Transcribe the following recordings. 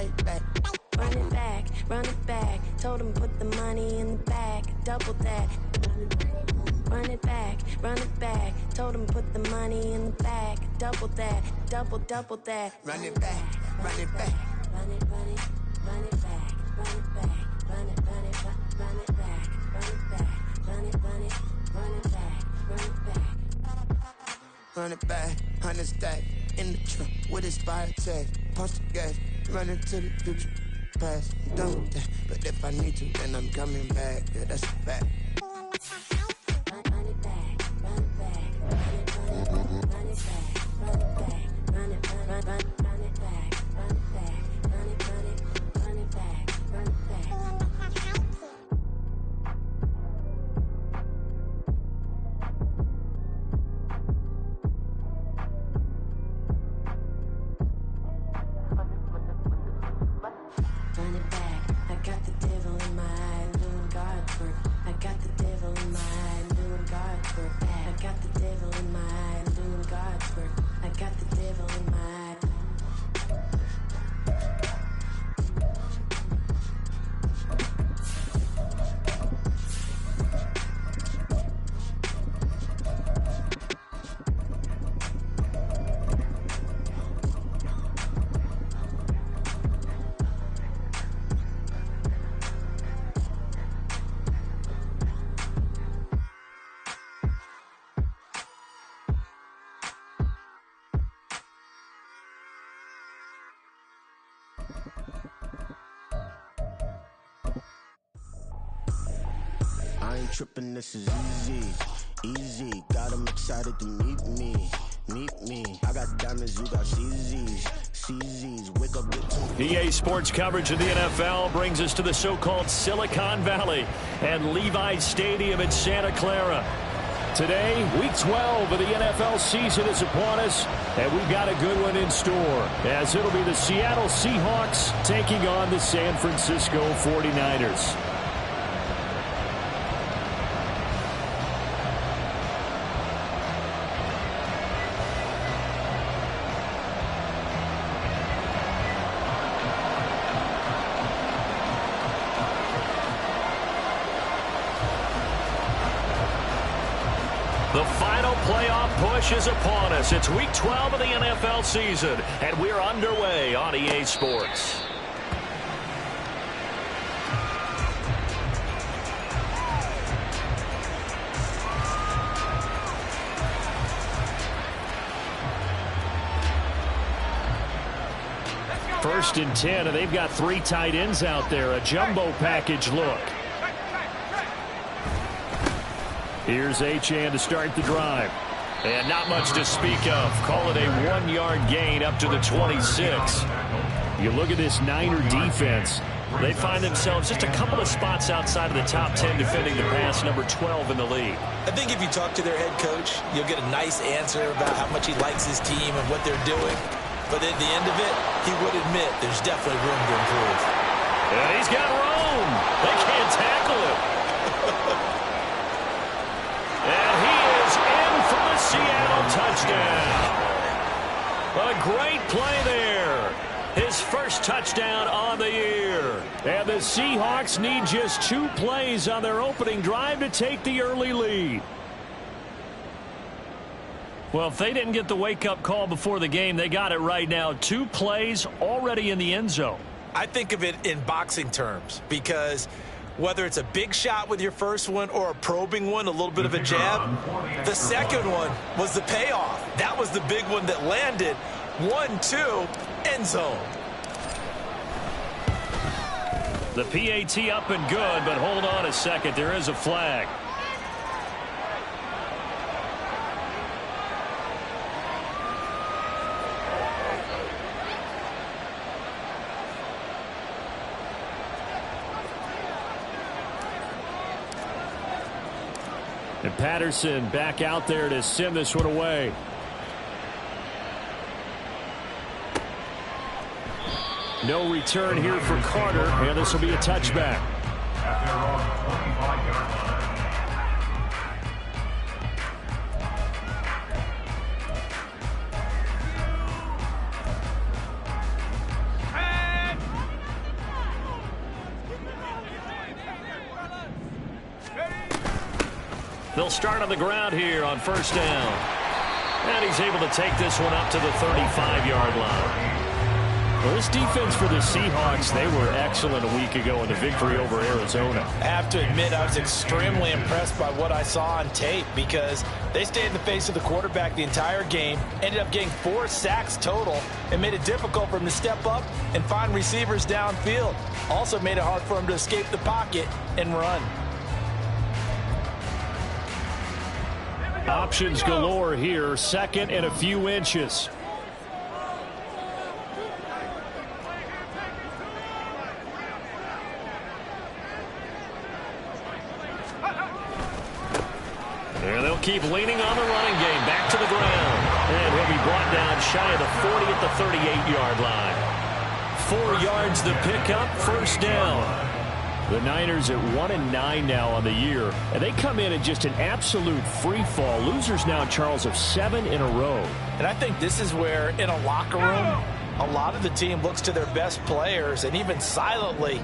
it back. Run it back, run it back. Told him put the money in the bag, double that. Run it back, run it back. Told him put the money in the bag, double that, double that. Run it back, run it back. Run it, run it, run it back, run it back, run it, run it, run it back, run it back, run it, run it, run it back, run it back. Run it back, 100 stack in the truck with his fire tag. Punch the gas, running to the future. Past, I'm done with that. But if I need to, then I'm coming back. Yeah, that's a fact. Run it back, run it back, run it, run it, run it back, run it back, run it, run it back, run it back, run it, run it, run it back, run it back. Run it back, I got the devil in my eye, doing God's work. I got the devil in my eye, doing God's work. I got the devil in my eye, doing God's work. I got the devil in my eye. I ain't tripping, this is easy. Got them excited to meet me. I got diamonds, you got CZs. Wake up, get to EA Sports coverage of the NFL brings us to the so-called Silicon Valley and Levi Stadium in Santa Clara. Today, Week 12 of the NFL season is upon us, and we've got a good one in store, as it'll be the Seattle Seahawks taking on the San Francisco 49ers. The final playoff push is upon us. It's Week 12 of the NFL season, and we're underway on EA Sports. First and 10, and they've got 3 tight ends out there. A jumbo package look. Here's Achane to start the drive. And not much to speak of. Call it a 1-yard gain up to the 26. You look at this Niner defense. They find themselves just a couple of spots outside of the top 10 defending the pass, number 12 in the league. I think if you talk to their head coach, you'll get a nice answer about how much he likes his team and what they're doing. But at the end of it, he would admit there's definitely room to improve. And he's got room. They can't tackle him. And he is in for the Seattle touchdown. A great play there. His first touchdown on the year. And the Seahawks need just 2 plays on their opening drive to take the early lead. Well, if they didn't get the wake-up call before the game, they got it right now. 2 plays already in the end zone. I think of it in boxing terms because whether it's a big shot with your first one or a probing one, a little bit of a jab, the second one was the payoff. That was the big one that landed. 1-2, end zone. The PAT up and good, but hold on a second. There is a flag. And Patterson back out there to send this one away. No return here for Carter, and this will be a touchback. They'll start on the ground here on first down. And he's able to take this one up to the 35-yard line. Well, this defense for the Seahawks, they were excellent a week ago in the victory over Arizona. I have to admit, I was extremely impressed by what I saw on tape because they stayed in the face of the quarterback the entire game, ended up getting 4 sacks total, and made it difficult for him to step up and find receivers downfield. Also made it hard for him to escape the pocket and run. Options galore here, second and a few inches. And they'll keep leaning on the running game. Back to the ground. And he'll be brought down shy of the 40 at the 38-yard line. 4 yards the pickup, first down. The Niners at 1-9 now on the year. And they come in at just an absolute free fall. Losers now, Charles, of 7 in a row. And I think this is where, in a locker room, a lot of the team looks to their best players and even silently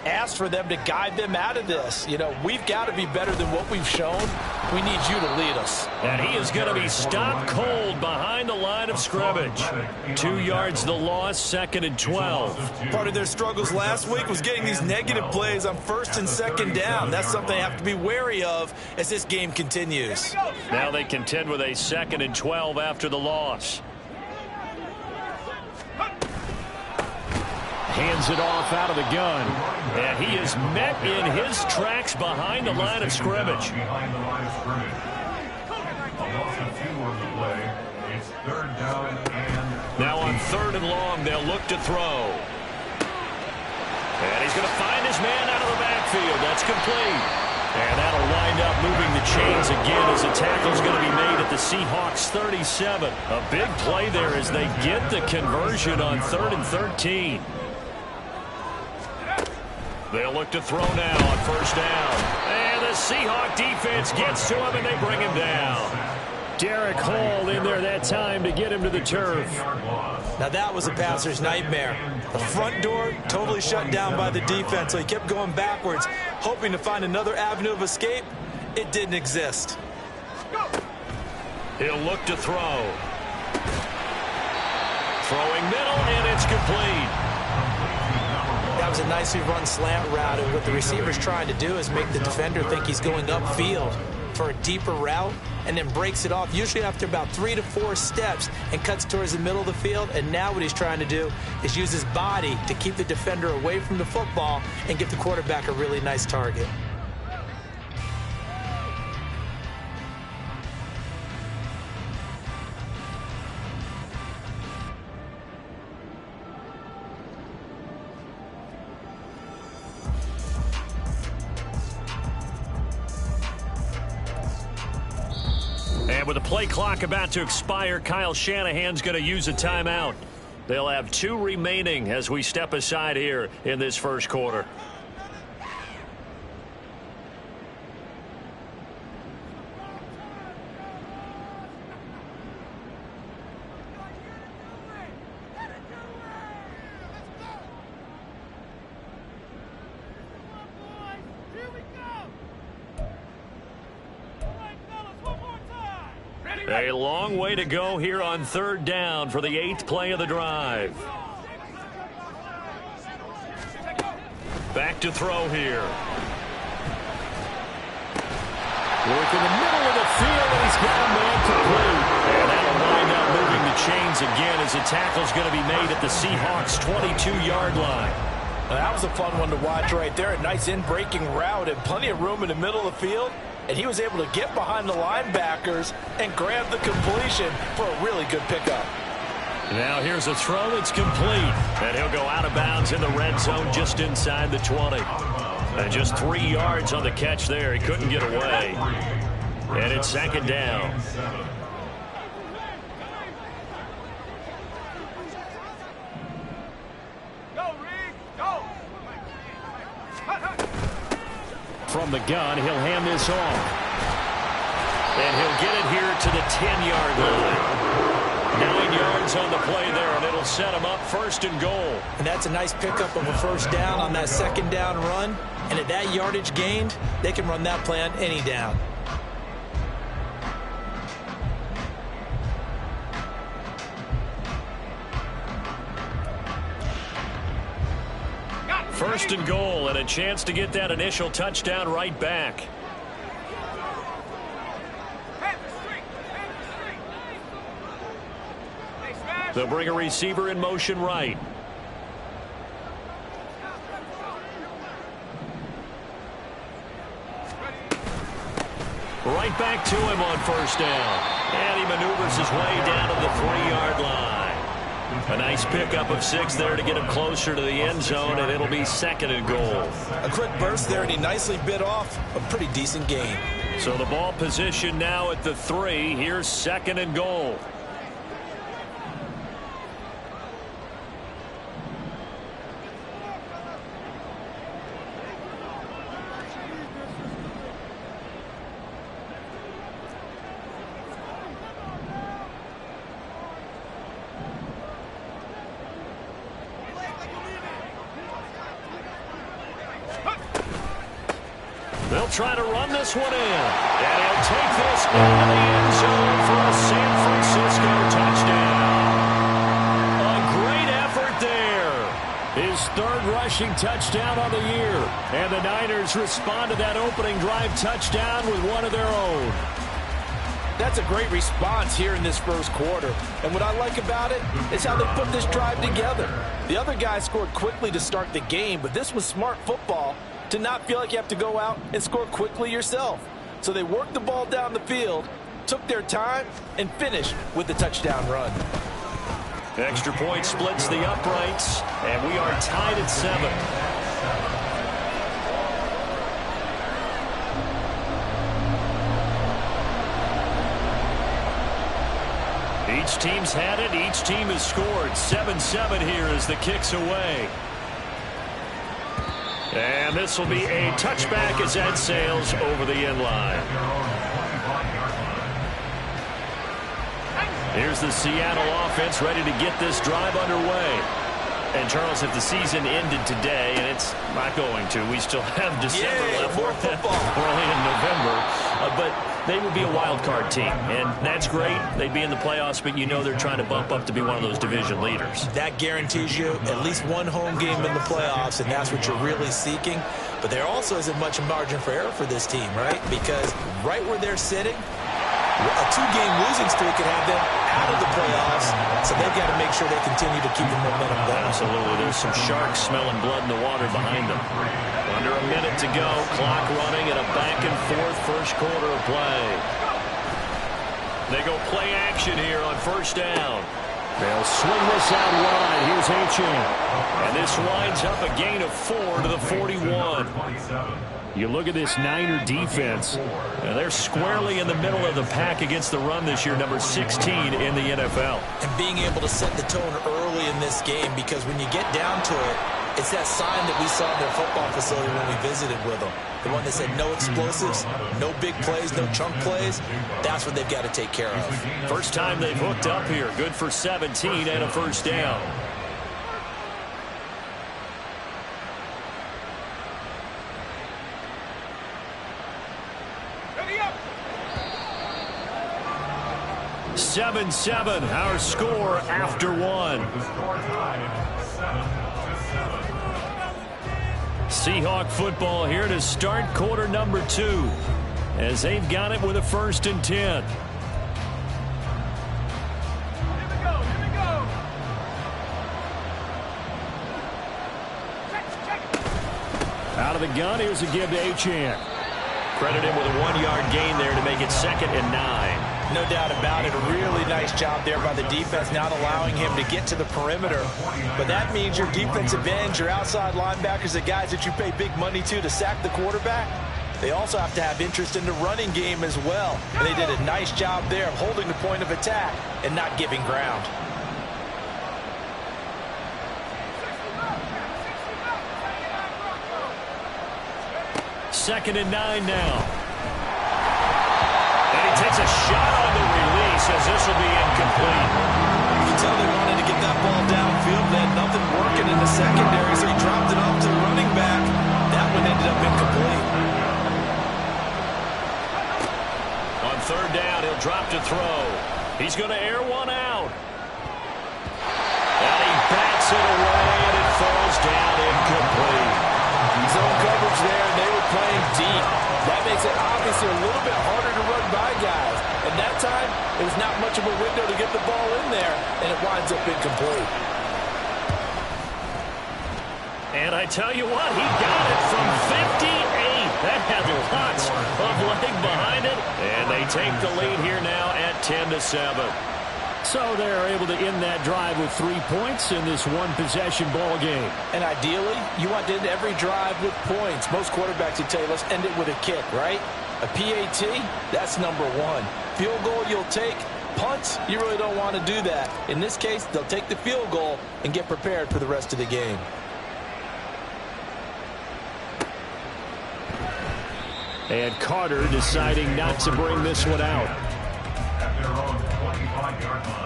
ask for them to guide them out of this. You know, we've got to be better than what we've shown. We need you to lead us. And he is going to be stopped cold behind the line of scrimmage. 2 yards the loss, second and 12. Part of their struggles last week was getting these negative plays on first and second down. That's something they have to be wary of as this game continues. Now they contend with a second and 12 after the loss. Hands it off out of the gun. And he is met in his tracks behind the line of scrimmage. Now on third and long, they'll look to throw. And he's going to find his man out of the backfield. That's complete. And that'll wind up moving the chains again as a tackle's going to be made at the Seahawks 37. A big play there as they get the conversion on 3rd and 13. They'll look to throw now on first down. And the Seahawk defense gets to him, and they bring him down. Derek Hall in there that time to get him to the turf. Now that was a passer's nightmare. The front door totally shut down by the defense, so he kept going backwards, hoping to find another avenue of escape. It didn't exist. He'll look to throw. Throwing middle, and it's complete. That was a nicely run slant route, and what the receiver's trying to do is make the defender think he's going upfield for a deeper route, and then breaks it off, usually after about 3 to 4 steps, and cuts towards the middle of the field. And now what he's trying to do is use his body to keep the defender away from the football and give the quarterback a really nice target. And with the play clock about to expire, Kyle Shanahan's going to use a timeout. They'll have 2 remaining as we step aside here in this first quarter. A long way to go here on 3rd down for the 8th play of the drive. Back to throw here. Work in the middle of the field, and he's got a man complete. And that'll wind up moving the chains again as the tackle's going to be made at the Seahawks 22-yard line. Now, that was a fun one to watch right there. A nice in-breaking route and plenty of room in the middle of the field. And he was able to get behind the linebackers and grab the completion for a really good pickup. Now here's a throw. It's complete. And he'll go out of bounds in the red zone just inside the 20. And just 3 yards on the catch there. He couldn't get away. And it's 2nd down. From the gun, he'll hand this off. And he'll get it here to the 10-yard line. 9 yards on the play there, and it'll set him up 1st and goal. And that's a nice pickup of a 1st down on that 2nd down run. And at that yardage gained, they can run that play on any down. First and goal, and a chance to get that initial touchdown right back. They'll bring a receiver in motion right. Right back to him on first down. And he maneuvers his way down to the 3-yard line. A nice pickup of 6 there to get him closer to the end zone, and it'll be second and goal. A quick burst there, and he nicely bit off a pretty decent gain. So the ball position now at the 3. Here's second and goal. They'll try to run this one in. And he'll take this into the end zone for a San Francisco touchdown. A great effort there. His third rushing touchdown on the year. And the Niners respond to that opening drive touchdown with one of their own. That's a great response here in this first quarter. And what I like about it is how they put this drive together. The other guys scored quickly to start the game, but this was smart football to not feel like you have to go out and score quickly yourself. So they worked the ball down the field, took their time, and finished with the touchdown run. Extra point splits the uprights, and we are tied at 7. Each team's had it. Each team has scored. 7-7 here as the kick's away. And this will be a touchback as Ed sails over the end line. Here's the Seattle offense ready to get this drive underway. And, Charles, if the season ended today, and it's not going to, we still have December left. More football. We're only in November. But they would be a wild card team, and that's great. They'd be in the playoffs, but you know they're trying to bump up to be one of those division leaders. That guarantees you at least one home game in the playoffs, and that's what you're really seeking. But there also isn't much margin for error for this team, right? Because right where they're sitting, a 2-game losing streak could have them out of the playoffs, so they've got to make sure they continue to keep the momentum going. Absolutely. There's some sharks smelling blood in the water behind them. Under a minute to go, clock running, and a back-and-forth first quarter of play. They go play action here on first down. They'll swing this out wide. Here's Achane. And this winds up a gain of 4 to the 41. You look at this Niner defense, and they're squarely in the middle of the pack against the run this year, number 16 in the NFL. And being able to set the tone early in this game, because when you get down to it, it's that sign that we saw in their football facility when we visited with them. The one that said no explosives, no big plays, no chunk plays. That's what they've got to take care of. First time they've hooked up here. Good for 17 and a first down. Ready up. 7-7, our score after 1. Seahawk football here to start quarter number 2 as they've got it with a 1st and 10. Here we go. Out of the gun, here's a give to Achane. Credit him with a 1-yard gain there to make it 2nd and 9. No doubt about it. A really nice job there by the defense, not allowing him to get to the perimeter. But that means your defensive ends, your outside linebackers, the guys that you pay big money to sack the quarterback, they also have to have interest in the running game as well. And they did a nice job there of holding the point of attack and not giving ground. Second and 9 now. And he takes a shot on the release as this will be incomplete. You can tell they wanted to get that ball downfield. They had nothing working in the secondary, so he dropped it off to the running back. That one ended up incomplete. On 3rd down, he'll drop to throw. He's going to air one out. And he bats it away, and it falls down incomplete. makes it obviously a little bit harder to run by guys. And that time, it was not much of a window to get the ball in there, and it winds up incomplete. And I tell you what, he got it from 58. That had lots of leg behind it. And they take the lead here now at 10-7. So they're able to end that drive with 3 points in this one-possession ball game. And ideally, you want to end every drive with points. Most quarterbacks would tell you, let's end it with a kick, right? A PAT, that's number one. Field goal you'll take. Punts, you really don't want to do that. In this case, they'll take the field goal and get prepared for the rest of the game. And Carter deciding not to bring this one out. At their own 25-yard line.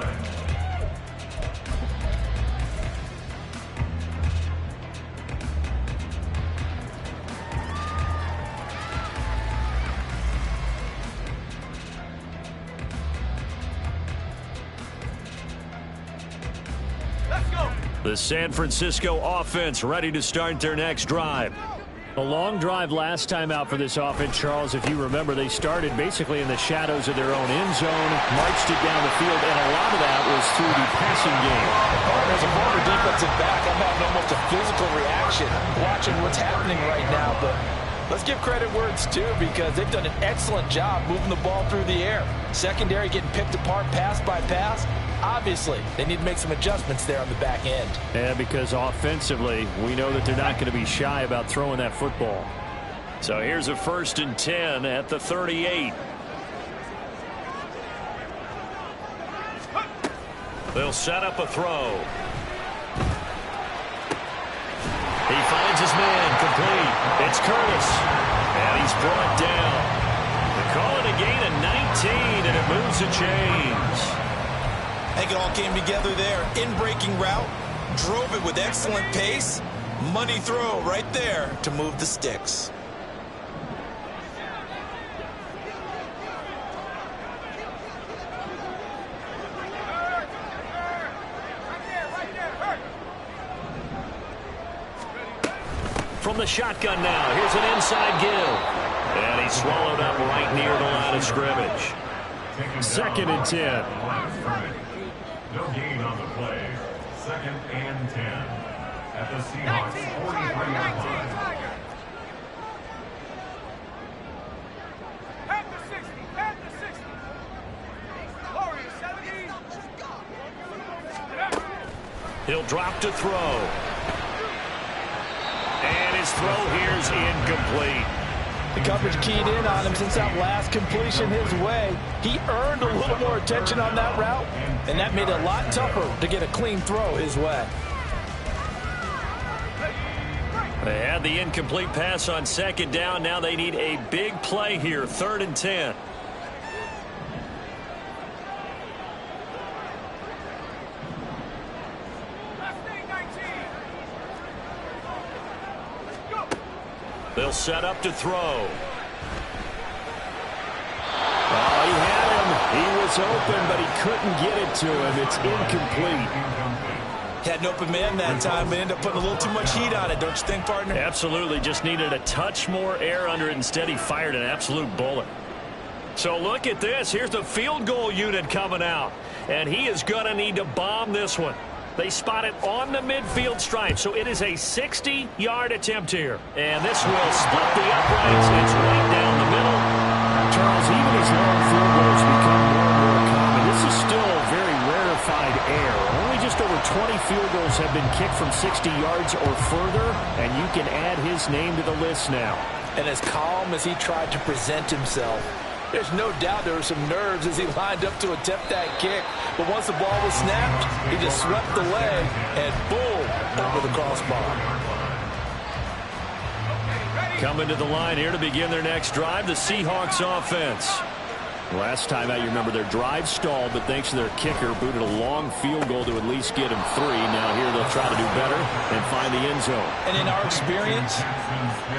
The San Francisco offense ready to start their next drive. A long drive last time out for this offense, Charles. If you remember, they started basically in the shadows of their own end zone, marched it down the field, and a lot of that was through the passing game. As a former defensive back, I'm having almost a physical reaction watching what's happening right now. But let's give credit where it's due, because they've done an excellent job moving the ball through the air. Secondary getting picked apart pass by pass. Obviously, they need to make some adjustments there on the back end. Yeah, because offensively, we know that they're not going to be shy about throwing that football. So here's a 1st and 10 at the 38. They'll set up a throw. He finds his man, complete. It's Curtis, and he's brought down. They call it a gain of 19, and it moves the chains. I think it all came together there. In-breaking route, drove it with excellent pace. Money throw right there to move the sticks. From the shotgun now, here's an inside give. And he's swallowed up right near the line of scrimmage. 2nd and 10. No gain on the play. 2nd and 10. At the Seahawks 43-yard line. At the 60. At the 60. Warriors 70. He'll drop to throw. And his throw here's incomplete. The coverage keyed in on him since that last completion his way. He earned a little more attention on that route, and that made it a lot tougher to get a clean throw his way. They had the incomplete pass on 2nd down. Now they need a big play here, 3rd and 10. They'll set up to throw. Oh, he had him. He was open, but he couldn't get it to him. It's incomplete. Had an open man that time, but ended up putting a little too much heat on it, don't you think, partner? Absolutely. Just needed a touch more air under it. Instead, he fired an absolute bullet. So look at this. Here's the field goal unit coming out. And he is going to need to bomb this one. They spot it on the midfield stripe, so it is a 60-yard attempt here. And this will split the uprights. It's right down the middle. Charles, even as long field goals become more and more common, this is still very rarefied air. Only just over 20 field goals have been kicked from 60 yards or further, and you can add his name to the list now. And as calm as he tried to present himself, there's no doubt there were some nerves as he lined up to attempt that kick. But once the ball was snapped, he just swept the leg and boom, over the crossbar. Coming to the line here to begin their next drive, the Seahawks offense. Last time out, you remember their drive stalled, but thanks to their kicker, booted a long field goal to at least get him 3. Now here they'll try to do better and find the end zone. And in our experience,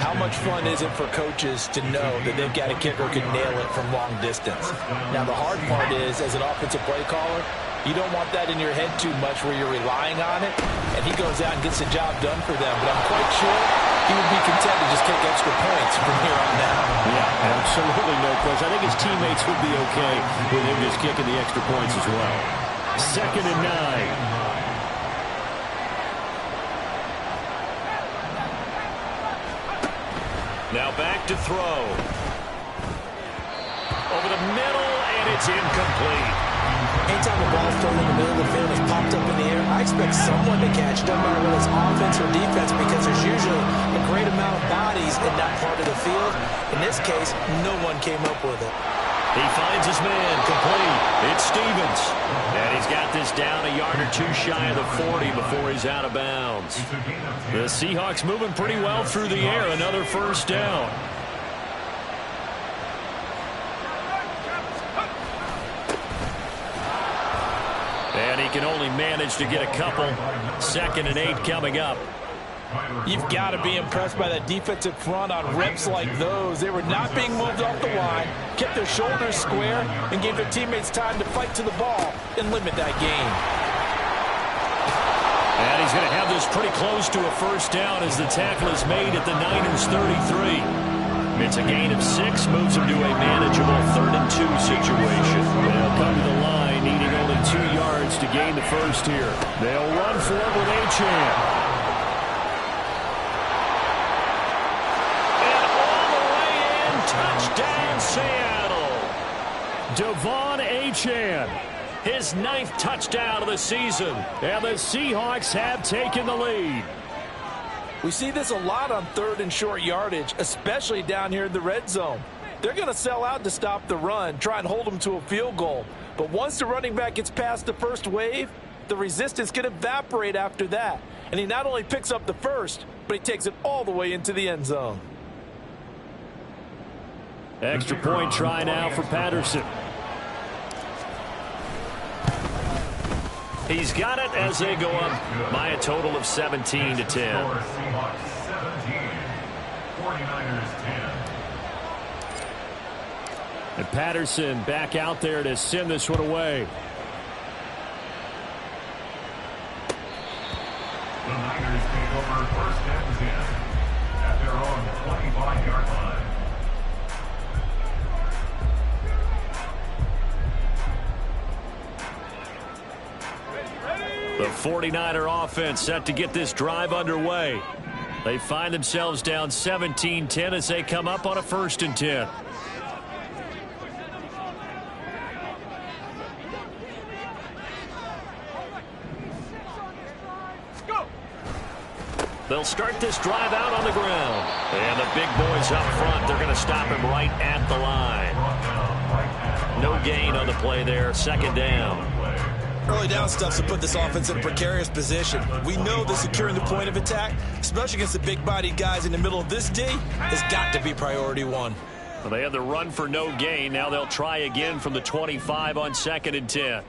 how much fun is it for coaches to know that they've got a kicker who can nail it from long distance? Now the hard part is, as an offensive play caller, You don't want that in your head too much where you're relying on it, and he goes out and gets the job done for them. But I'm quite sure he would be content to just take extra points from here on out. Yeah, absolutely no question. I think his teammates would be okay with him just kicking the extra points as well. 2nd and 9. Now back to throw. Over the middle, and it's incomplete. Anytime the ball's thrown in the middle of the field is popped up in the air, I expect someone to catch. Doesn't matter whether it's offense or defense, because there's usually a great amount of bodies in that part of the field. In this case, no one came up with it. He finds his man, complete. It's Stevens. And he's got this down a yard or two shy of the 40 before he's out of bounds. The Seahawks moving pretty well through the air. Another first down. And he can only manage to get a couple. 2nd and 8 coming up. You've got to be impressed by that defensive front on reps like those. They were not being moved off the line, kept their shoulders square, and gave their teammates time to fight to the ball and limit that game. And he's going to have this pretty close to a first down as the tackle is made at the Niners' 33. It's a gain of 6, moves him to a manageable 3rd and 2 situation. They'll come to the line, needing only 2 yards to gain the first here. They'll run for it with Achane. Touchdown, Seattle. Devon Achane, his 9th touchdown of the season, and the Seahawks have taken the lead. We see this a lot on 3rd and short yardage, especially down here in the red zone. They're going to sell out to stop the run, try and hold them to a field goal. But once the running back gets past the first wave, the resistance can evaporate after that. And he not only picks up the first, but he takes it all the way into the end zone. Extra point try now for Patterson. He's got it as they go up by a total of 17 to 10. Seahawks 17, 49ers 10. And Patterson back out there to send this one away. The Niners take over 1st and 10 at their own 25-yard line. The 49er offense set to get this drive underway. They find themselves down 17-10 as they come up on a 1st and 10. They'll start this drive out on the ground. And the big boys up front, they're going to stop him right at the line. No gain on the play there, 2nd down. Early down stuff to put this offense in a precarious position. We know that securing the point of attack, especially against the big-bodied guys in the middle of this D, has got to be priority 1. Well, they had the run for no gain. Now they'll try again from the 25 on 2nd and 10.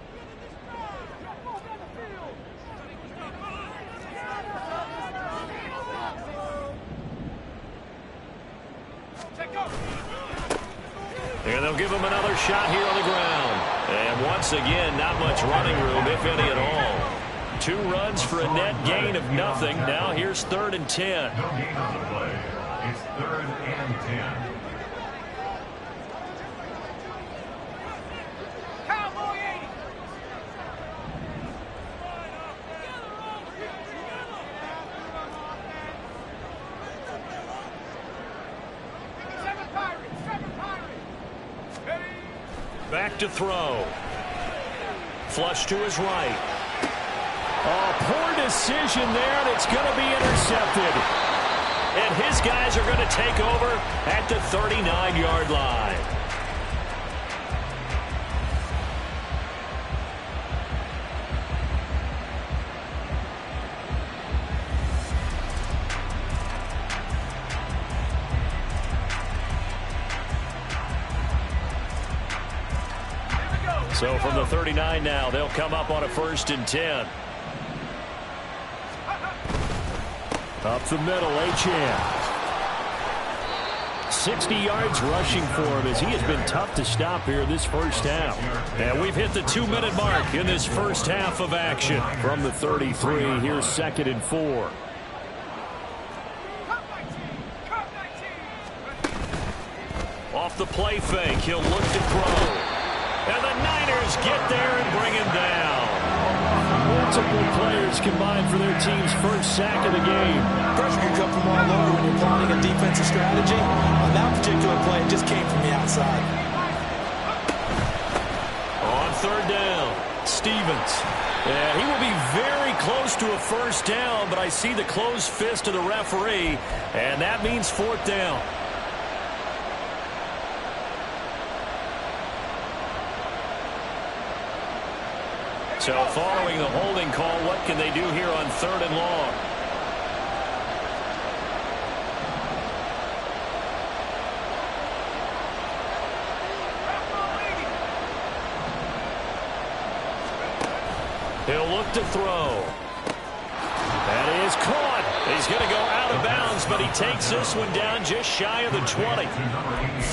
And they'll give him another shot here on the ground. And once again, not much running room, if any at all. 2 runs for a net gain of nothing. Now here's 3rd and 10. No gain on the play. It's 3rd and 10. Cowboy 80. Back to throw. Flush to his right. Oh, poor decision there, and it's going to be intercepted. And his guys are going to take over at the 39-yard line. So from the 39 now, they'll come up on a 1st and 10. Up the middle, Achane. 60 yards rushing for him as he has been tough to stop here this first half. And we've hit the 2-minute mark in this first half of action. From the 33, here's 2nd and 4. Off the play fake, he'll look to throw. And the Niners get there and bring him down. Multiple players combined for their team's first sack of the game. Pressure can come from all over when you're plotting a defensive strategy. On that particular play, it just came from the outside. On 3rd down, Stevens. Yeah, he will be very close to a first down, but I see the closed fist of the referee, and that means 4th down. So following the holding call, what can they do here on 3rd and long? He'll look to throw. That is caught. He's going to go out of bounds, but he takes this one down just shy of the 20.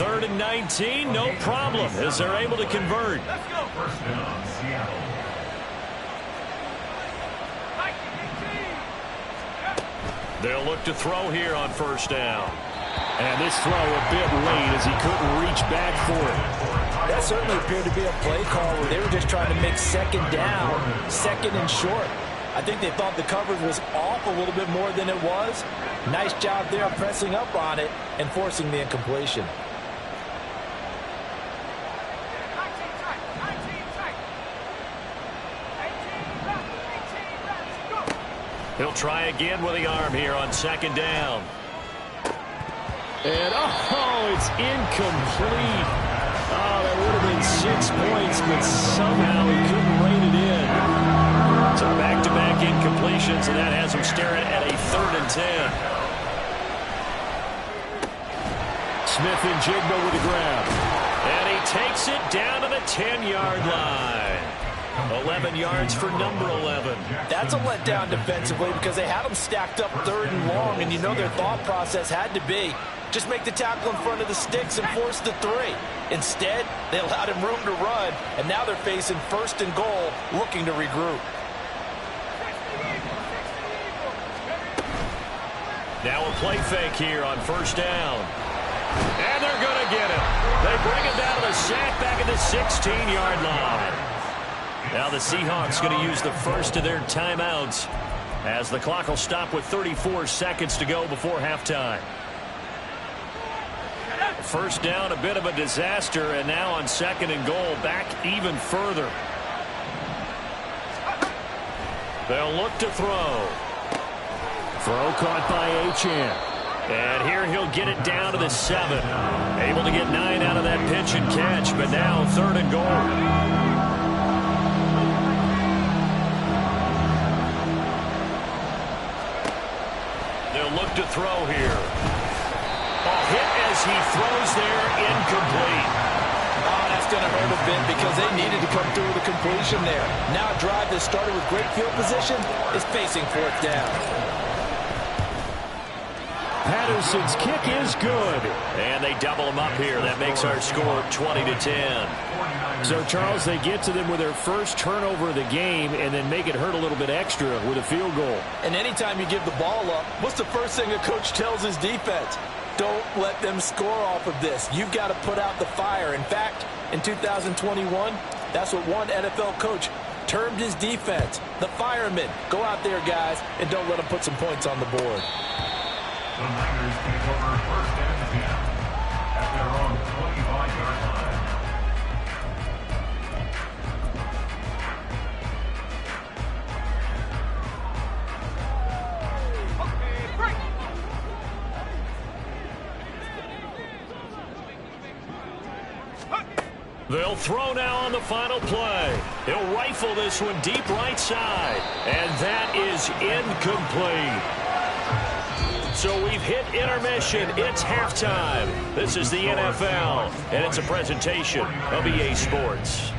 3rd and 19, no problem, as they're able to convert. First down, Seattle. They'll look to throw here on 1st down. And this throw a bit late as he couldn't reach back for it. That certainly appeared to be a play call where they were just trying to make 2nd down, 2nd and short. I think they thought the coverage was off a little bit more than it was. Nice job there pressing up on it and forcing the incompletion. He'll try again with the arm here on 2nd down. And, oh, it's incomplete. Oh, that would have been 6 points, but somehow he couldn't rein it in. So back-to-back incompletions, and that has him staring at a 3rd and 10. Smith and Jigba with the grab. And he takes it down to the 10-yard line. 11 yards for number 11. That's a letdown defensively because they had them stacked up 3rd and long, and you know their thought process had to be just make the tackle in front of the sticks and force the 3. Instead, they allowed him room to run, and now they're facing 1st and goal, looking to regroup. Now a play fake here on 1st down. And they're going to get him. They bring him down to the sack back at the 16-yard line. Now the Seahawks going to use the first of their timeouts as the clock will stop with 34 seconds to go before halftime. 1st down, a bit of a disaster, and now on 2nd and goal, back even further. They'll look to throw. Throw caught by Achane. And here he'll get it down to the 7. Able to get 9 out of that pitch and catch, but now 3rd and goal. Look to throw here. A hit as he throws there, incomplete. Oh, that's going to hurt a bit because they needed to come through with a completion there. Now a drive that started with great field position is facing 4th down. Patterson's kick is good. And they double him up here. That makes our score 20-10. So, Charles, they get to them with their first turnover of the game and then make it hurt a little bit extra with a field goal. And anytime you give the ball up, what's the first thing a coach tells his defense? Don't let them score off of this. You've got to put out the fire. In fact, in 2021, that's what one NFL coach termed his defense. The firemen. Go out there, guys, and don't let them put some points on the board. The Niners take over 1st and 10 at their own 25-yard line. They'll throw now on the final play. He'll rifle this one deep right side. And that is incomplete. So we've hit intermission. It's halftime. This is the NFL, and it's a presentation of EA Sports.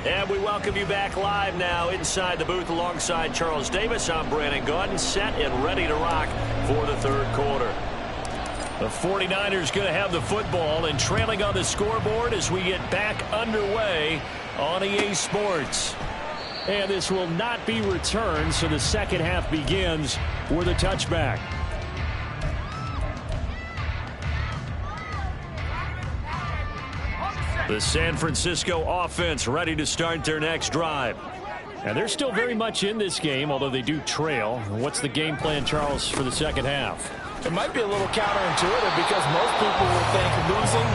And we welcome you back live now inside the booth alongside Charles Davis. I'm Brandon Gaudin, set and ready to rock for the third quarter. The 49ers going to have the football and trailing on the scoreboard as we get back underway on EA Sports. And this will not be returned, so the second half begins with a touchback. The San Francisco offense ready to start their next drive. And they're still very much in this game, although they do trail. What's the game plan, Charles, for the second half? It might be a little counterintuitive because most people would think losing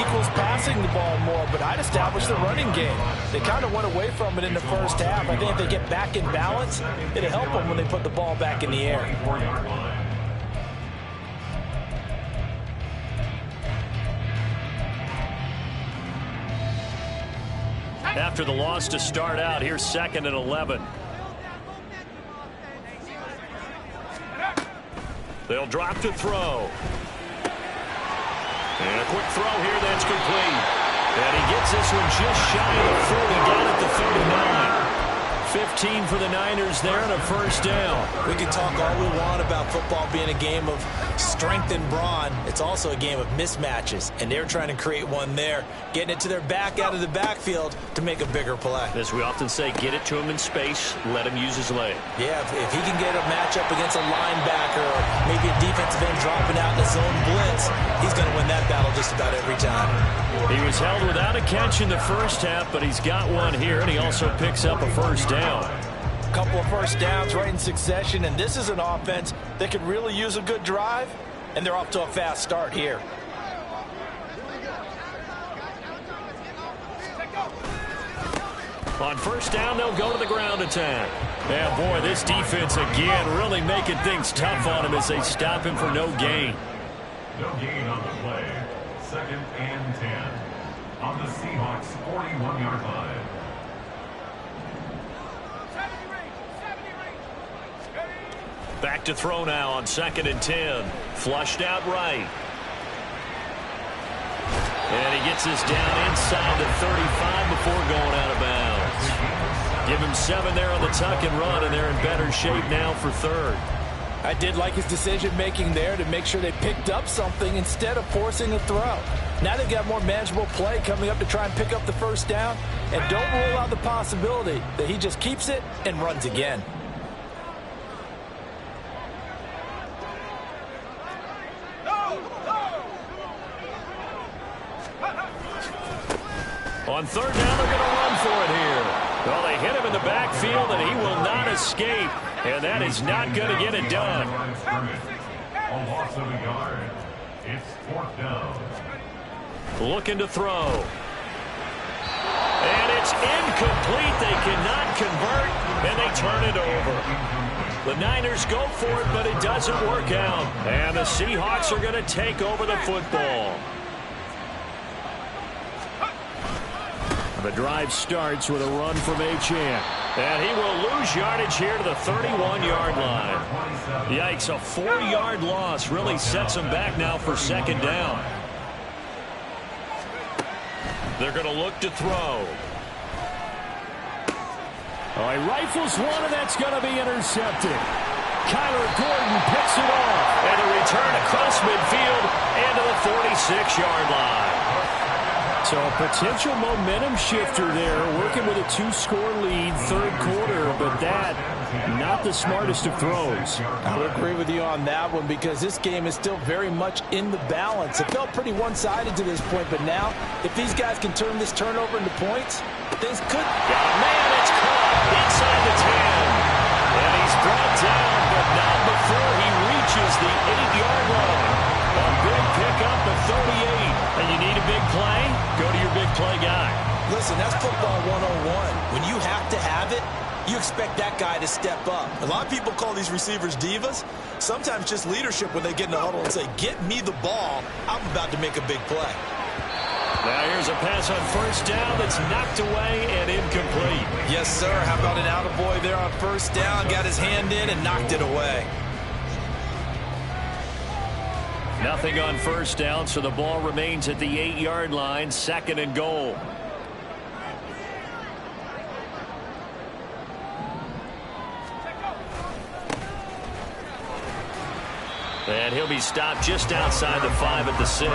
equals passing the ball more, but I'd establish the running game. They kind of went away from it in the first half. I think if they get back in balance, it'll help them when they put the ball back in the air. After the loss to start out, here's 2nd and 11. They'll drop to throw. And a quick throw here that's complete. And he gets this one just shy of the 40, down at the 39. 15 for the Niners there and a first down. We can talk all we want about football being a game of strength and brawn. It's also a game of mismatches, and they're trying to create one there, getting it to their back out of the backfield to make a bigger play. As we often say, get it to him in space, let him use his leg. Yeah, if he can get a matchup against a linebacker or maybe a defensive end dropping out in a zone blitz, he's going to win that battle just about every time. He was held without a catch in the first half, but he's got one here, and he also picks up a first down. A couple of first downs right in succession, and this is an offense that could really use a good drive, and they're off to a fast start here. On first down, they'll go to the ground attack. Yeah, boy, this defense again really making things tough on him as they stop him for no gain. No gain on the play. 2nd and 10 on the Seahawks 41-yard line. Back to throw now on 2nd and 10. Flushed out right. And he gets this down inside the 35 before going out of bounds. Give him 7 there on the tuck and run, and they're in better shape now for third. I did like his decision-making there to make sure they picked up something instead of forcing a throw. Now they've got more manageable play coming up to try and pick up the first down, and don't rule out the possibility that he just keeps it and runs again. On third down, they're going to run for it here. Well, they hit him in the backfield, and he will not escape. And that is not going to get it done. A loss of a yard. It's 4th down. Looking to throw. And it's incomplete. They cannot convert, and they turn it over. The Niners go for it, but it doesn't work out. And the Seahawks are going to take over the football. The drive starts with a run from Achane. And he will lose yardage here to the 31-yard line. Yikes, a 4-yard loss really sets him back now for 2nd down. They're going to look to throw. Oh, he rifles one, and that's going to be intercepted. Kyler Gordon picks it off. And a return across midfield and to the 46-yard line. So a potential momentum shifter there, working with a 2-score lead, third quarter, but that, not the smartest of throws. I would agree with you on that one because this game is still very much in the balance. It felt pretty one-sided to this point, but now, if these guys can turn this turnover into points, things could... Man, it's caught inside the 10. And he's brought down, but not before he reaches the 8-yard line. A big pickup of 38. And you need a big play? Go to your big play guy. Listen, that's football 101. When you have to have it, you expect that guy to step up. A lot of people call these receivers divas. Sometimes just leadership when they get in the huddle and say, get me the ball. I'm about to make a big play. Now here's a pass on first down that's knocked away and incomplete. Yes, sir. How about an attaboy there on first down? Got his hand in and knocked it away. Nothing on first down, so the ball remains at the 8-yard line, 2nd and goal. And he'll be stopped just outside the 5 at the 6.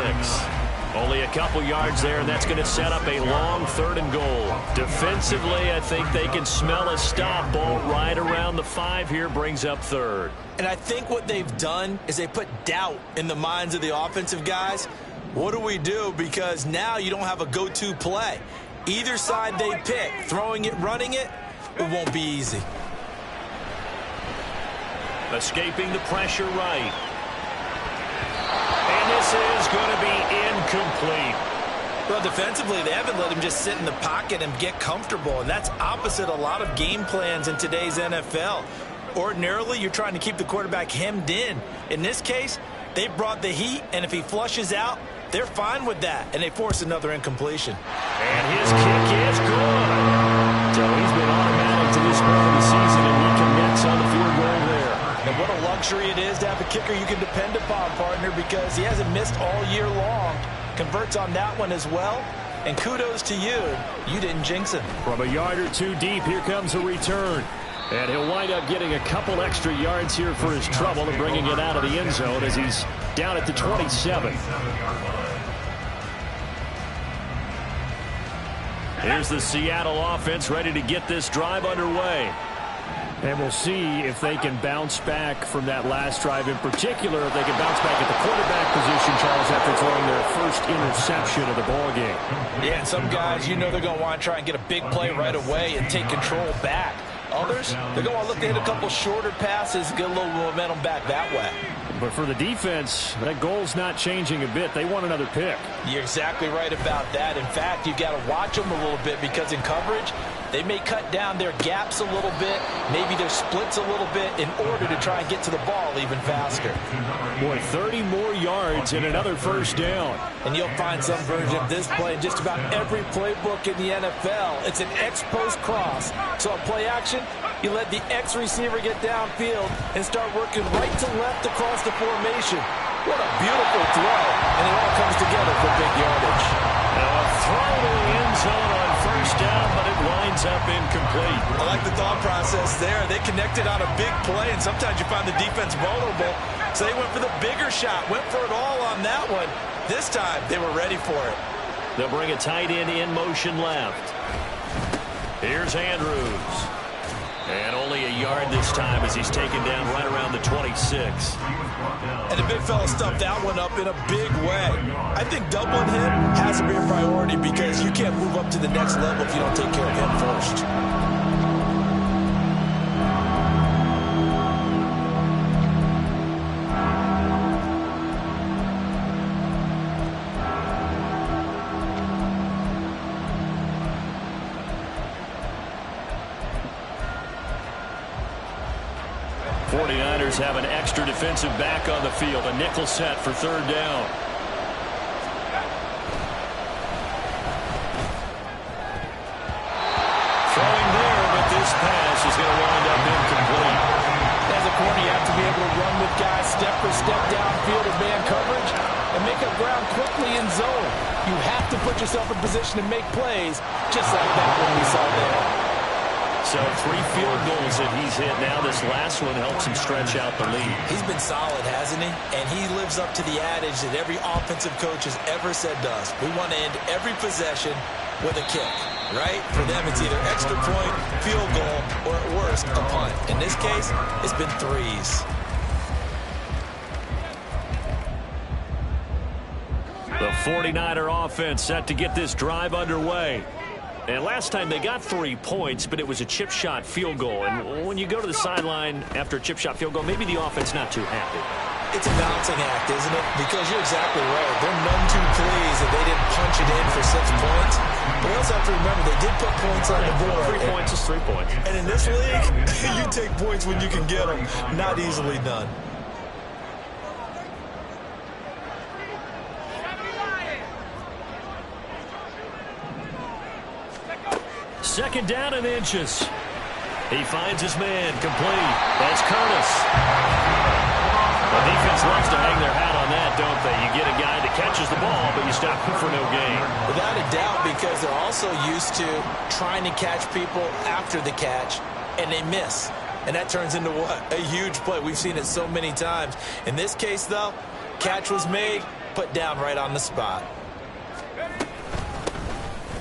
Only a couple yards there, and that's going to set up a long 3rd and goal. Defensively, I think they can smell a stop. Ball right around the 5 here, brings up 3rd. And I think what they've done is they put doubt in the minds of the offensive guys. What do we do? Because now you don't have a go-to play. Either side they pick, throwing it, running it, it won't be easy. Escaping the pressure right. And this is going to be incomplete. Well, defensively, they haven't let him just sit in the pocket and get comfortable, and that's opposite a lot of game plans in today's NFL. Ordinarily, you're trying to keep the quarterback hemmed in. In this case, they brought the heat, and if he flushes out, they're fine with that, and they force another incompletion. And his kick is good. So he's been automatic to this point of the season, and he connects on the field goal there. And what a luxury it is to have a kicker you can depend upon, partner, because he hasn't missed all year long. Converts on that one as well. And kudos to you. You didn't jinx him. From a yard or two deep, here comes a return. And he'll wind up getting a couple extra yards here for his trouble and bringing it out of the end zone as he's down at the 27. Here's the Seattle offense ready to get this drive underway. And we'll see if they can bounce back from that last drive, in particular, if they can bounce back at the quarterback position, Charles, after throwing their first interception of the ballgame. Yeah, and some guys, you know they're going to want to try and get a big play right away and take control back. Others, they're going to look to hit a couple shorter passes and get a little momentum back that way. But for the defense, that goal's not changing a bit. They want another pick. You're exactly right about that. In fact, you've got to watch them a little bit because in coverage, they may cut down their gaps a little bit, maybe their splits a little bit in order to try and get to the ball even faster. Boy, 30 more yards and another first down. And you'll find some version of this play in just about every playbook in the NFL. It's an X-post cross. So on play action, you let the X receiver get downfield and start working right to left across the formation. What a beautiful throw. And it all comes together for big yardage. Now a throw to the end zone on first down, but it winds up incomplete. I like the thought process there. They connected on a big play, and sometimes you find the defense vulnerable. So they went for the bigger shot, went for it all on that one. This time, they were ready for it. They'll bring a tight end in motion left. Here's Andrews. And only a yard this time as he's taken down right around the 26. And the big fella stuffed that one up in a big way. I think doubling him has to be a priority because you can't move up to the next level if you don't take care of him first. 49ers have an extra defensive back on the field. A nickel set for third down. Throwing there, but this pass is going to wind up incomplete. As a corner, you have to be able to run with guys step for step downfield of man coverage and make up ground quickly in zone. You have to put yourself in position to make plays, just like that one we saw there. So 3 field goals that he's hit now. This last one helps him stretch out the lead. He's been solid, hasn't he? And he lives up to the adage that every offensive coach has ever said to us. We want to end every possession with a kick, right? For them, it's either extra point, field goal, or at worst, a punt. In this case, it's been 3s. The 49er offense set to get this drive underway. And last time they got 3 points, but it was a chip shot field goal. And when you go to the sideline after a chip shot field goal, maybe the offense not too happy. It's a balancing act, isn't it? Because you're exactly right. They're none too pleased that they didn't punch it in for 6 points. But we also have to remember they did put points on the board. 3 points is 3 points. And in this league, you take points when you can get them. Not easily done. Second down and inches. He finds his man complete. That's Curtis. The defense loves to hang their hat on that, don't they? You get a guy that catches the ball, but you stop him for no gain. Without a doubt, because they're also used to trying to catch people after the catch, and they miss. and that turns into what? A huge play. We've seen it so many times. In this case, though, catch was made, put down right on the spot.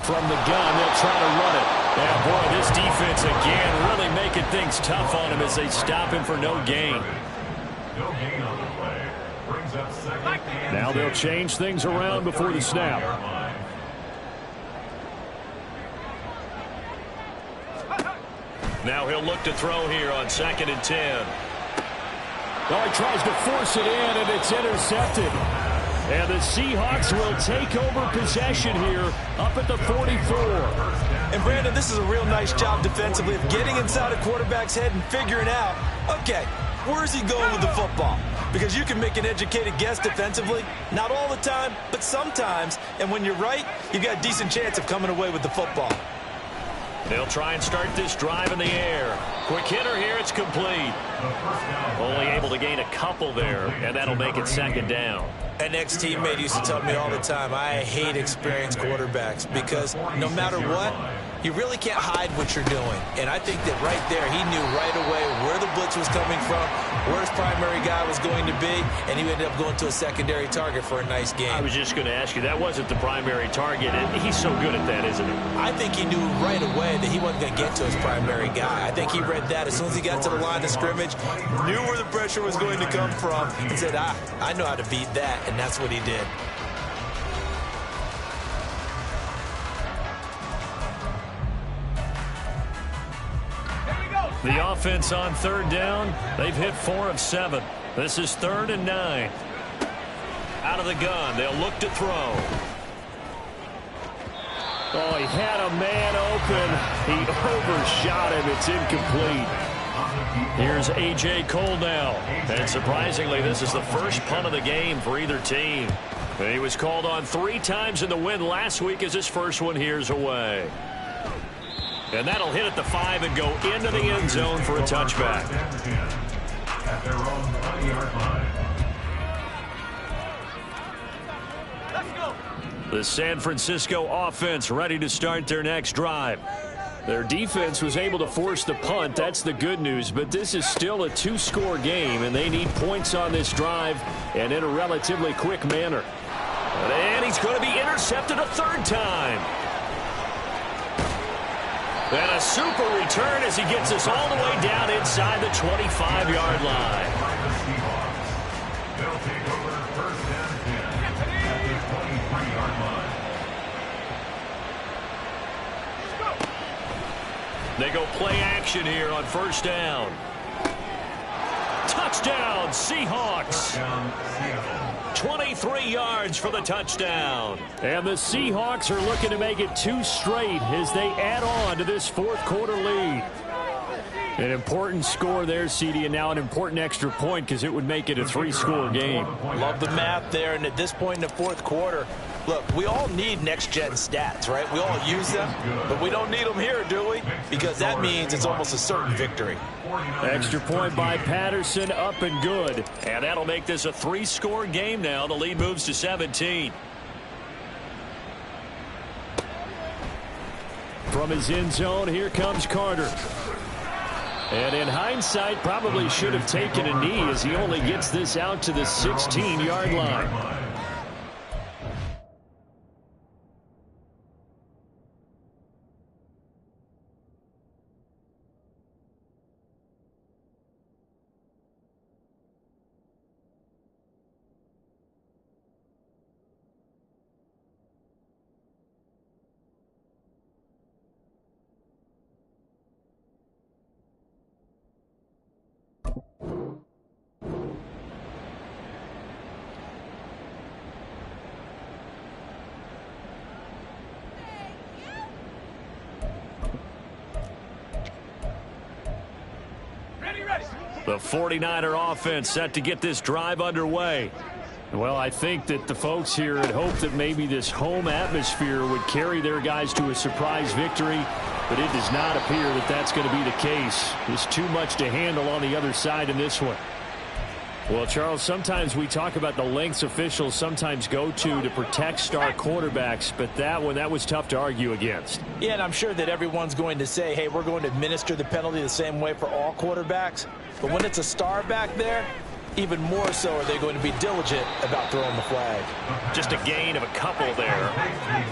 From the gun, they'll try to run it. Yeah, boy, this defense again really making things tough on him as they stop him for no gain. No gain on the play. Brings up second and Now they'll change things around before the snap. Now he'll look to throw here on 2nd and 10. Oh, he tries to force it in, and it's intercepted. And the Seahawks will take over possession here up at the 44. And, Brandon, this is a real nice job defensively of getting inside a quarterback's head and figuring out, okay, where's he going with the football? Because you can make an educated guess defensively. Not all the time, but sometimes. And when you're right, you've got a decent chance of coming away with the football. They'll try and start this drive in the air. Quick hitter here, it's complete. Only able to gain a couple there, and that'll make it 2nd down. An ex-teammate used to tell me all the time, I hate experienced quarterbacks because no matter what, you really can't hide what you're doing. And I think that right there, he knew right away where the blitz was coming from, where his primary guy was going to be, and he ended up going to a secondary target for a nice game. I was just going to ask you, that wasn't the primary target, and he's so good at that, isn't he? I think he knew right away that he wasn't going to get to his primary guy. I think he read that as soon as he got to the line of scrimmage, knew where the pressure was going to come from, and said, I know how to beat that, and that's what he did. The offense on 3rd down, they've hit 4 of 7. This is 3rd and 9. Out of the gun, they'll look to throw. Oh, he had a man open. He overshot him. It's incomplete. Here's A.J. Cole now. And surprisingly, this is the first punt of the game for either team. He was called on 3 times in the win last week as his first one here's away. And that'll hit at the 5 and go into the end zone for a touchback. At their own 20-yard line. Let's go. The San Francisco offense ready to start their next drive. Their defense was able to force the punt. That's the good news. But this is still a 2-score game, and they need points on this drive and in a relatively quick manner. And he's going to be intercepted a 3rd time. And a super return as he gets us all the way down inside the 25-yard line. They'll take over 1st and 10 at the 23-yard line. They go play action here on 1st down. Touchdown, Seahawks. Touchdown, Seattle. 23 yards for the touchdown. And the Seahawks are looking to make it 2 straight as they add on to this 4th quarter lead. An important score there, CD, and now an important extra point because it would make it a 3-score game. Love the math there, and at this point in the 4th quarter, look, we all need next-gen stats, right? We all use them, but we don't need them here, do we? Because that means it's almost a certain victory. Extra point by Patterson, up and good. And that'll make this a 3-score game now. The lead moves to 17. From his end zone, here comes Carter. And in hindsight, probably should have taken a knee as he only gets this out to the 16-yard line. The 49er offense set to get this drive underway. Well, I think that the folks here had hoped that maybe this home atmosphere would carry their guys to a surprise victory, but it does not appear that that's going to be the case. There's too much to handle on the other side in this one. Well, Charles, sometimes we talk about the lengths officials sometimes go to protect star quarterbacks, but that was tough to argue against. Yeah, and I'm sure that everyone's going to say, hey, we're going to administer the penalty the same way for all quarterbacks. But when it's a star back there, even more so are they going to be diligent about throwing the flag. Just a gain of a couple there,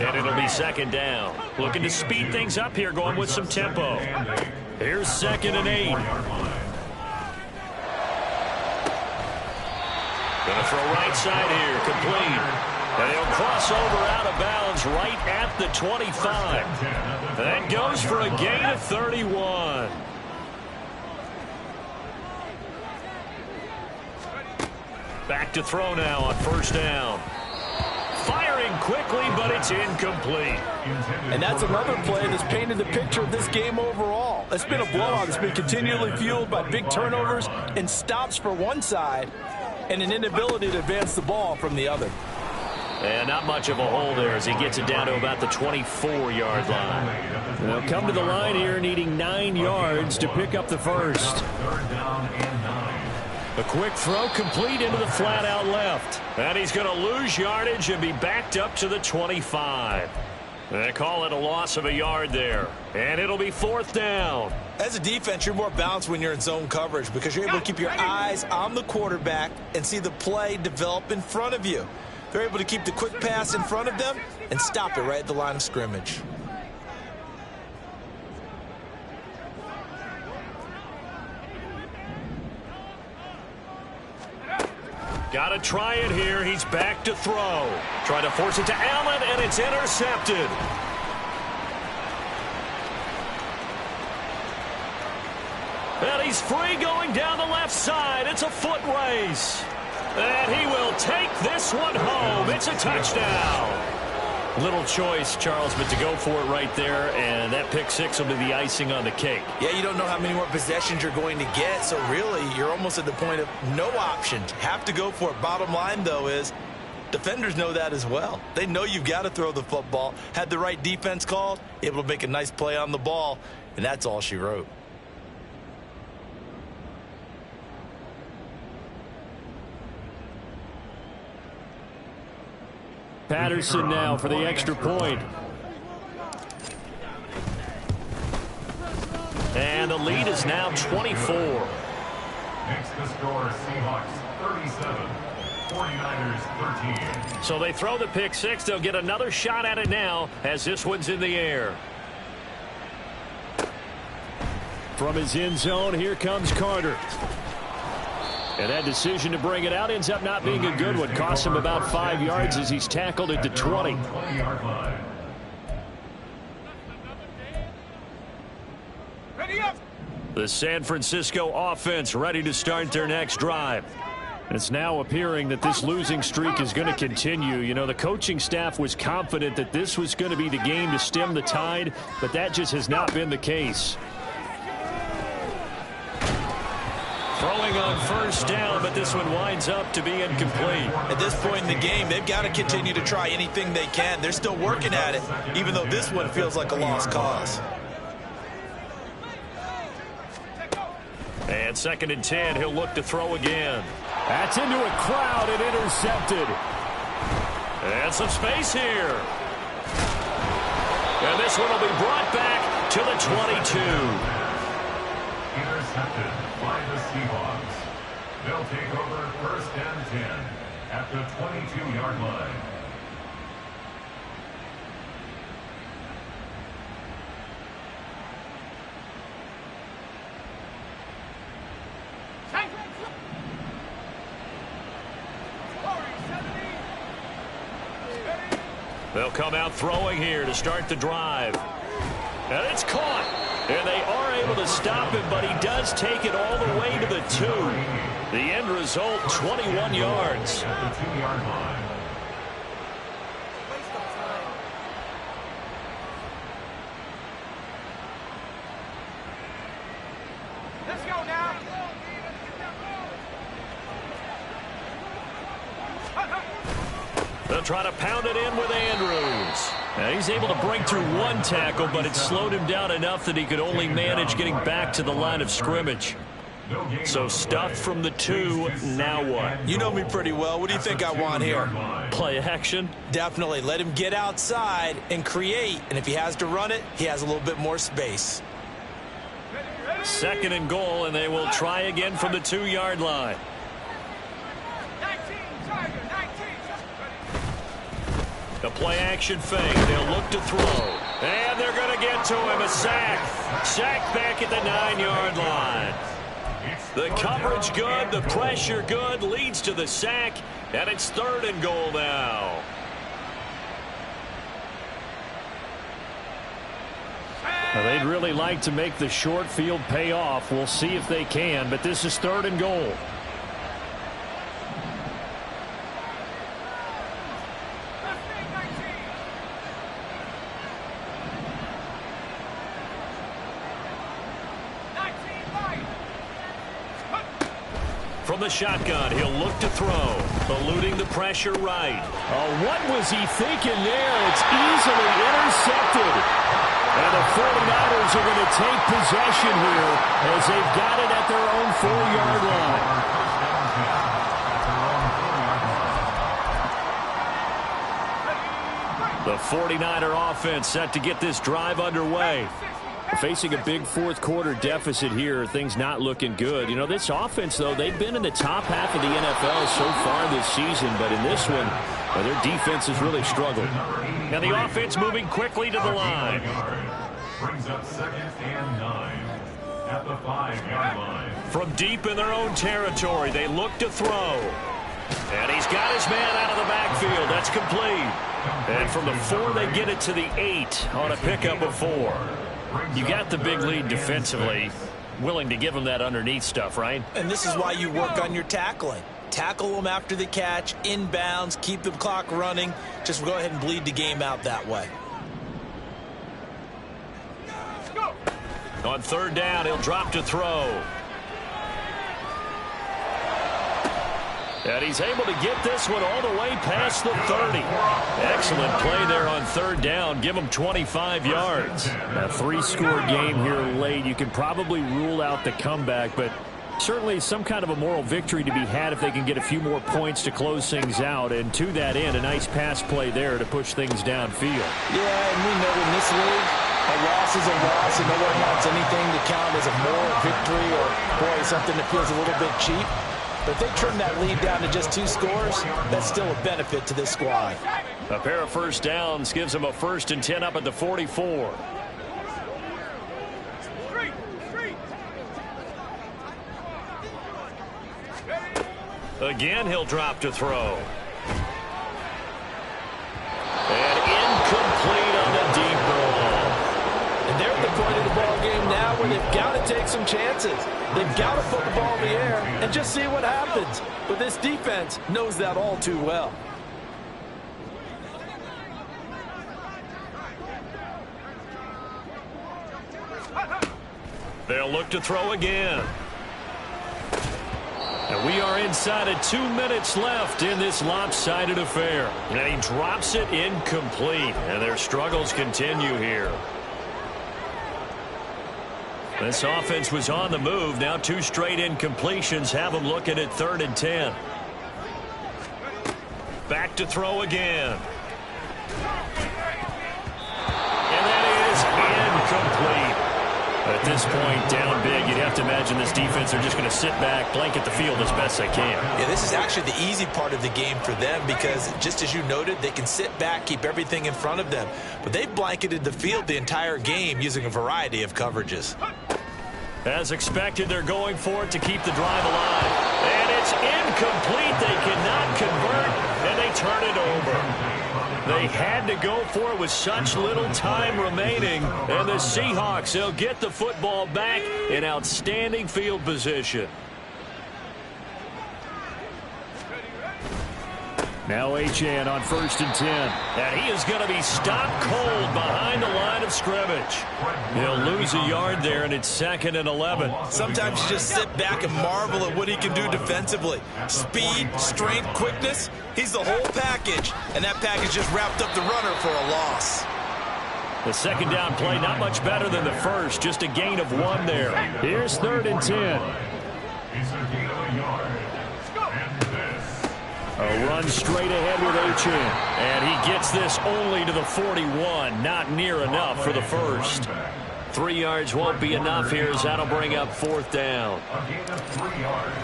and it'll be second down. Looking to speed things up here, going with some tempo. Here's 2nd and 8. Going to throw right side here, complete. And he'll cross over out of bounds right at the 25. That goes for a gain of 31. Back to throw now on 1st down. Firing quickly, but it's incomplete. And that's another play that's painted the picture of this game overall. It's been a blowout. It's been continually fueled by big turnovers and stops for one side and an inability to advance the ball from the other. And not much of a hole there as he gets it down to about the 24-yard line. They'll come to the line here needing 9 yards to pick up the first. 3rd down and 9. A quick throw complete into the flat out left. And he's going to lose yardage and be backed up to the 25. They call it a loss of a yard there. And it'll be 4th down. As a defense, you're more balanced when you're in zone coverage because you're able to keep your eyes on the quarterback and see the play develop in front of you. They're able to keep the quick pass in front of them and stop it right at the line of scrimmage. Got to try it here. He's back to throw. Trying to force it to Allen, and it's intercepted. And he's free going down the left side. It's a foot race. And he will take this one home. It's a touchdown. Little choice, Charles, but to go for it right there, and that pick six will be the icing on the cake. Yeah, you don't know how many more possessions you're going to get, so really you're almost at the point of no options. Have to go for it. Bottom line, though, is defenders know that as well. They know you've got to throw the football. Had the right defense called, able to make a nice play on the ball, and that's all she wrote. Patterson now for the extra point. And the lead is now 24. Makes the score Seahawks 37, 49ers 13. So they throw the pick six. They'll get another shot at it now as this one's in the air. From his end zone, here comes Carter. And that decision to bring it out ends up not being a good one. Costs him about 5 yards as he's tackled at the 20. 20-yard line. Ready up. The San Francisco offense ready to start their next drive. It's now appearing that this losing streak is going to continue. You know, the coaching staff was confident that this was going to be the game to stem the tide, but that just has not been the case. Throwing on first down, but this one winds up to be incomplete. At this point in the game, they've got to continue to try anything they can. They're still working at it, even though this one feels like a lost cause. And 2nd and 10, he'll look to throw again. That's into a crowd and intercepted. And some space here. And this one will be brought back to the 22. Intercepted by the Seahawks. They'll take over 1st and 10 at the 22-yard line. They'll come out throwing here to start the drive. And it's caught. And they are able to stop him, but he does take it all the way to the 2. The end result, 21 yards. At the 2-yard line. Let's go now. They'll try to pound it in with Andrews. Now he's able to break through one tackle, but it slowed him down enough that he could only manage getting back to the line of scrimmage. So stuff from the 2, now what? You know me pretty well. What do you think I want here? Play action? Definitely. Let him get outside and create. And if he has to run it, he has a little bit more space. 2nd and goal, and they will try again from the 2-yard line. 19, Tiger, 19. The play action fake. They'll look to throw. And they're going to get to him. A sack. Sack back at the 9-yard line. The coverage good. The pressure good. Leads to the sack. And it's 3rd and goal now. Now, they'd really like to make the short field pay off. We'll see if they can. But this is 3rd and goal. From the shotgun, he'll look to throw. Eluding the pressure right. Oh, what was he thinking there? It's easily intercepted. And the 49ers are going to take possession here as they've got it at their own 4-yard line. The 49er offense set to get this drive underway. Facing a big fourth-quarter deficit here, things not looking good. You know, this offense, though, they've been in the top half of the NFL so far this season, but in this one, well, their defense has really struggled. Now the offense moving quickly to the line. Brings up 2nd and 9 at the 5-yard line. From deep in their own territory, they look to throw. And he's got his man out of the backfield. That's complete. And from the 4, they get it to the 8 on a pickup of 4. You got the big lead defensively, willing to give them that underneath stuff, right? And this is why you work on your tackling. Tackle them after the catch, inbounds, keep the clock running. Just go ahead and bleed the game out that way. On 3rd down, he'll drop to throw. And he's able to get this one all the way past the 30. Excellent play there on 3rd down. Give him 25 yards. A 3-score game here late. You can probably rule out the comeback, but certainly some kind of a moral victory to be had if they can get a few more points to close things out. And to that end, a nice pass play there to push things downfield. Yeah, and we know in this league, a loss is a loss, and no one wants anything to count as a moral victory or, boy, something that feels a little bit cheap. But if they trim that lead down to just 2 scores, that's still a benefit to this squad. A pair of first downs gives them a 1st and 10 up at the 44. Again, he'll drop to throw. And incomplete on the deep ball. And they're at the point of the ball game now where they've got to take some chances. They've got to put the ball in the air and just see what happens. But this defense knows that all too well. They'll look to throw again. And we are inside of 2 minutes left in this lopsided affair. And he drops it incomplete. And their struggles continue here. This offense was on the move. Now 2 straight incompletions have them looking at 3rd and 10. Back to throw again. And that is incomplete. At this point, down big, you'd have to imagine this defense are just going to sit back, blanket the field as best they can. Yeah, this is actually the easy part of the game for them because, just as you noted, they can sit back, keep everything in front of them. But they've blanketed the field the entire game using a variety of coverages. As expected, they're going for it to keep the drive alive. And it's incomplete. They cannot convert, and they turn it over. They had to go for it with such little time remaining. And the Seahawks, they'll get the football back in outstanding field position. Now Achane on 1st and 10. And he is going to be stopped cold behind the line of scrimmage. He'll lose a yard there, and it's 2nd and 11. Sometimes you just sit back and marvel at what he can do defensively. Speed, strength, quickness, he's the whole package. And that package just wrapped up the runner for a loss. The 2nd down play not much better than the first, just a gain of 1 there. Here's 3rd and 10. A run straight ahead with Achin. And he gets this only to the 41. Not near enough for the first. 3 yards won't be enough here as that'll bring up 4th down. A gain of 3 yards.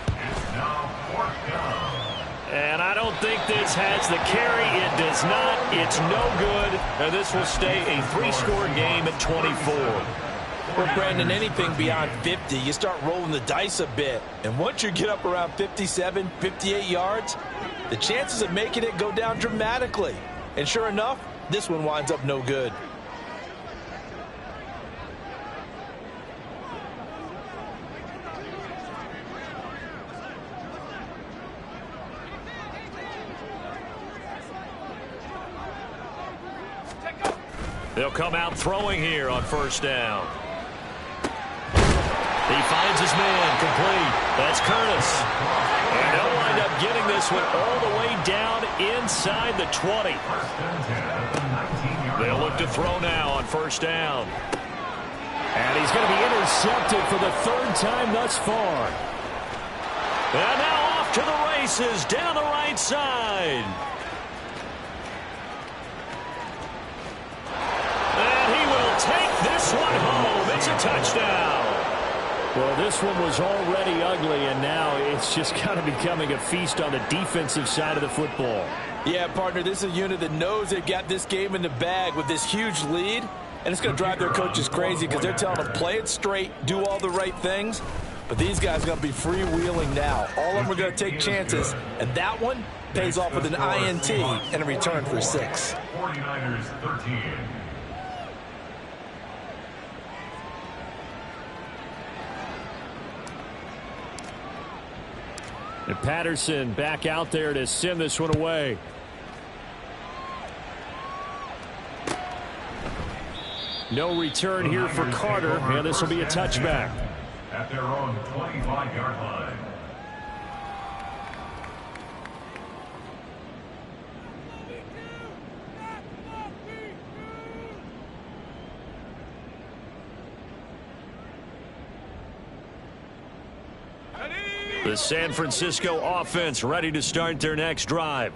It's now 4th down. And I don't think this has the carry. It does not. It's no good. And this will stay a 3-score game at 24. Well, Brandon, anything beyond 50, you start rolling the dice a bit. And once you get up around 57, 58 yards, the chances of making it go down dramatically. And sure enough, this one winds up no good. They'll come out throwing here on 1st down. He finds his man complete. That's Curtis. And they'll wind up getting this one all the way down inside the 20. They'll look to throw now on 1st down. And he's going to be intercepted for the 3rd time thus far. And now off to the races down the right side. And he will take this one home. It's a touchdown. Well, this one was already ugly, and now it's just kind of becoming a feast on the defensive side of the football. Yeah, partner, this is a unit that knows they've got this game in the bag with this huge lead, and it's going to drive their coaches crazy because they're telling them play it straight, do all the right things. But these guys are going to be freewheeling now. All of them are going to take chances, and that one pays off with an INT and a return for 6. 49ers 13. And Patterson back out there to send this one away. No return here for Carter, and this will be a touchback. At their own 25-yard line. The San Francisco offense ready to start their next drive.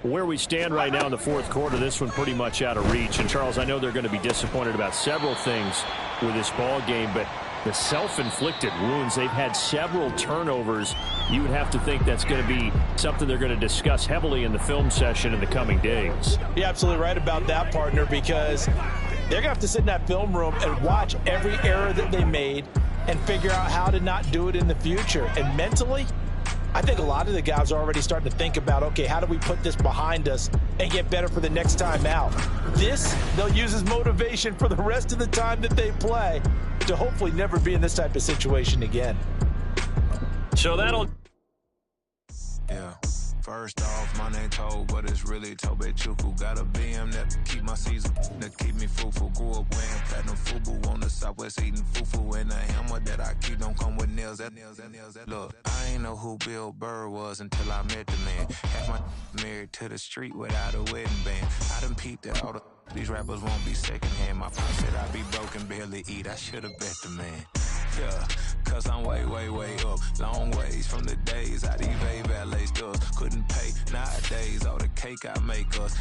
Where we stand right now in the 4th quarter, this one pretty much out of reach. And, Charles, I know they're going to be disappointed about several things with this ball game, but the self-inflicted wounds, they've had several turnovers. You would have to think that's going to be something they're going to discuss heavily in the film session in the coming days. You're absolutely right about that, partner, because they're going to have to sit in that film room and watch every error that they made and figure out how to not do it in the future. And mentally, I think a lot of the guys are already starting to think about, okay, how do we put this behind us and get better for the next time out? This, they'll use as motivation for the rest of the time that they play to hopefully never be in this type of situation again. So that'll... Yeah. First off, my name Toad, but it's really Tobe Chuku. Got a BM that keep my season, that keep me fruitful. Grew up wearing platinum FUBU on the Southwest eating fufu. And a hammer that I keep don't come with nails. Look, I ain't know who Bill Burr was until I met the man. Half my married to the street without a wedding band. I done peeped at all these rappers won't be secondhand. My pop said I be broken, barely eat. I should've bet the man. Yeah, cause I'm way, way, way up. Long ways from the days I these valet stores couldn't pay. Nowadays, all the cake I make us.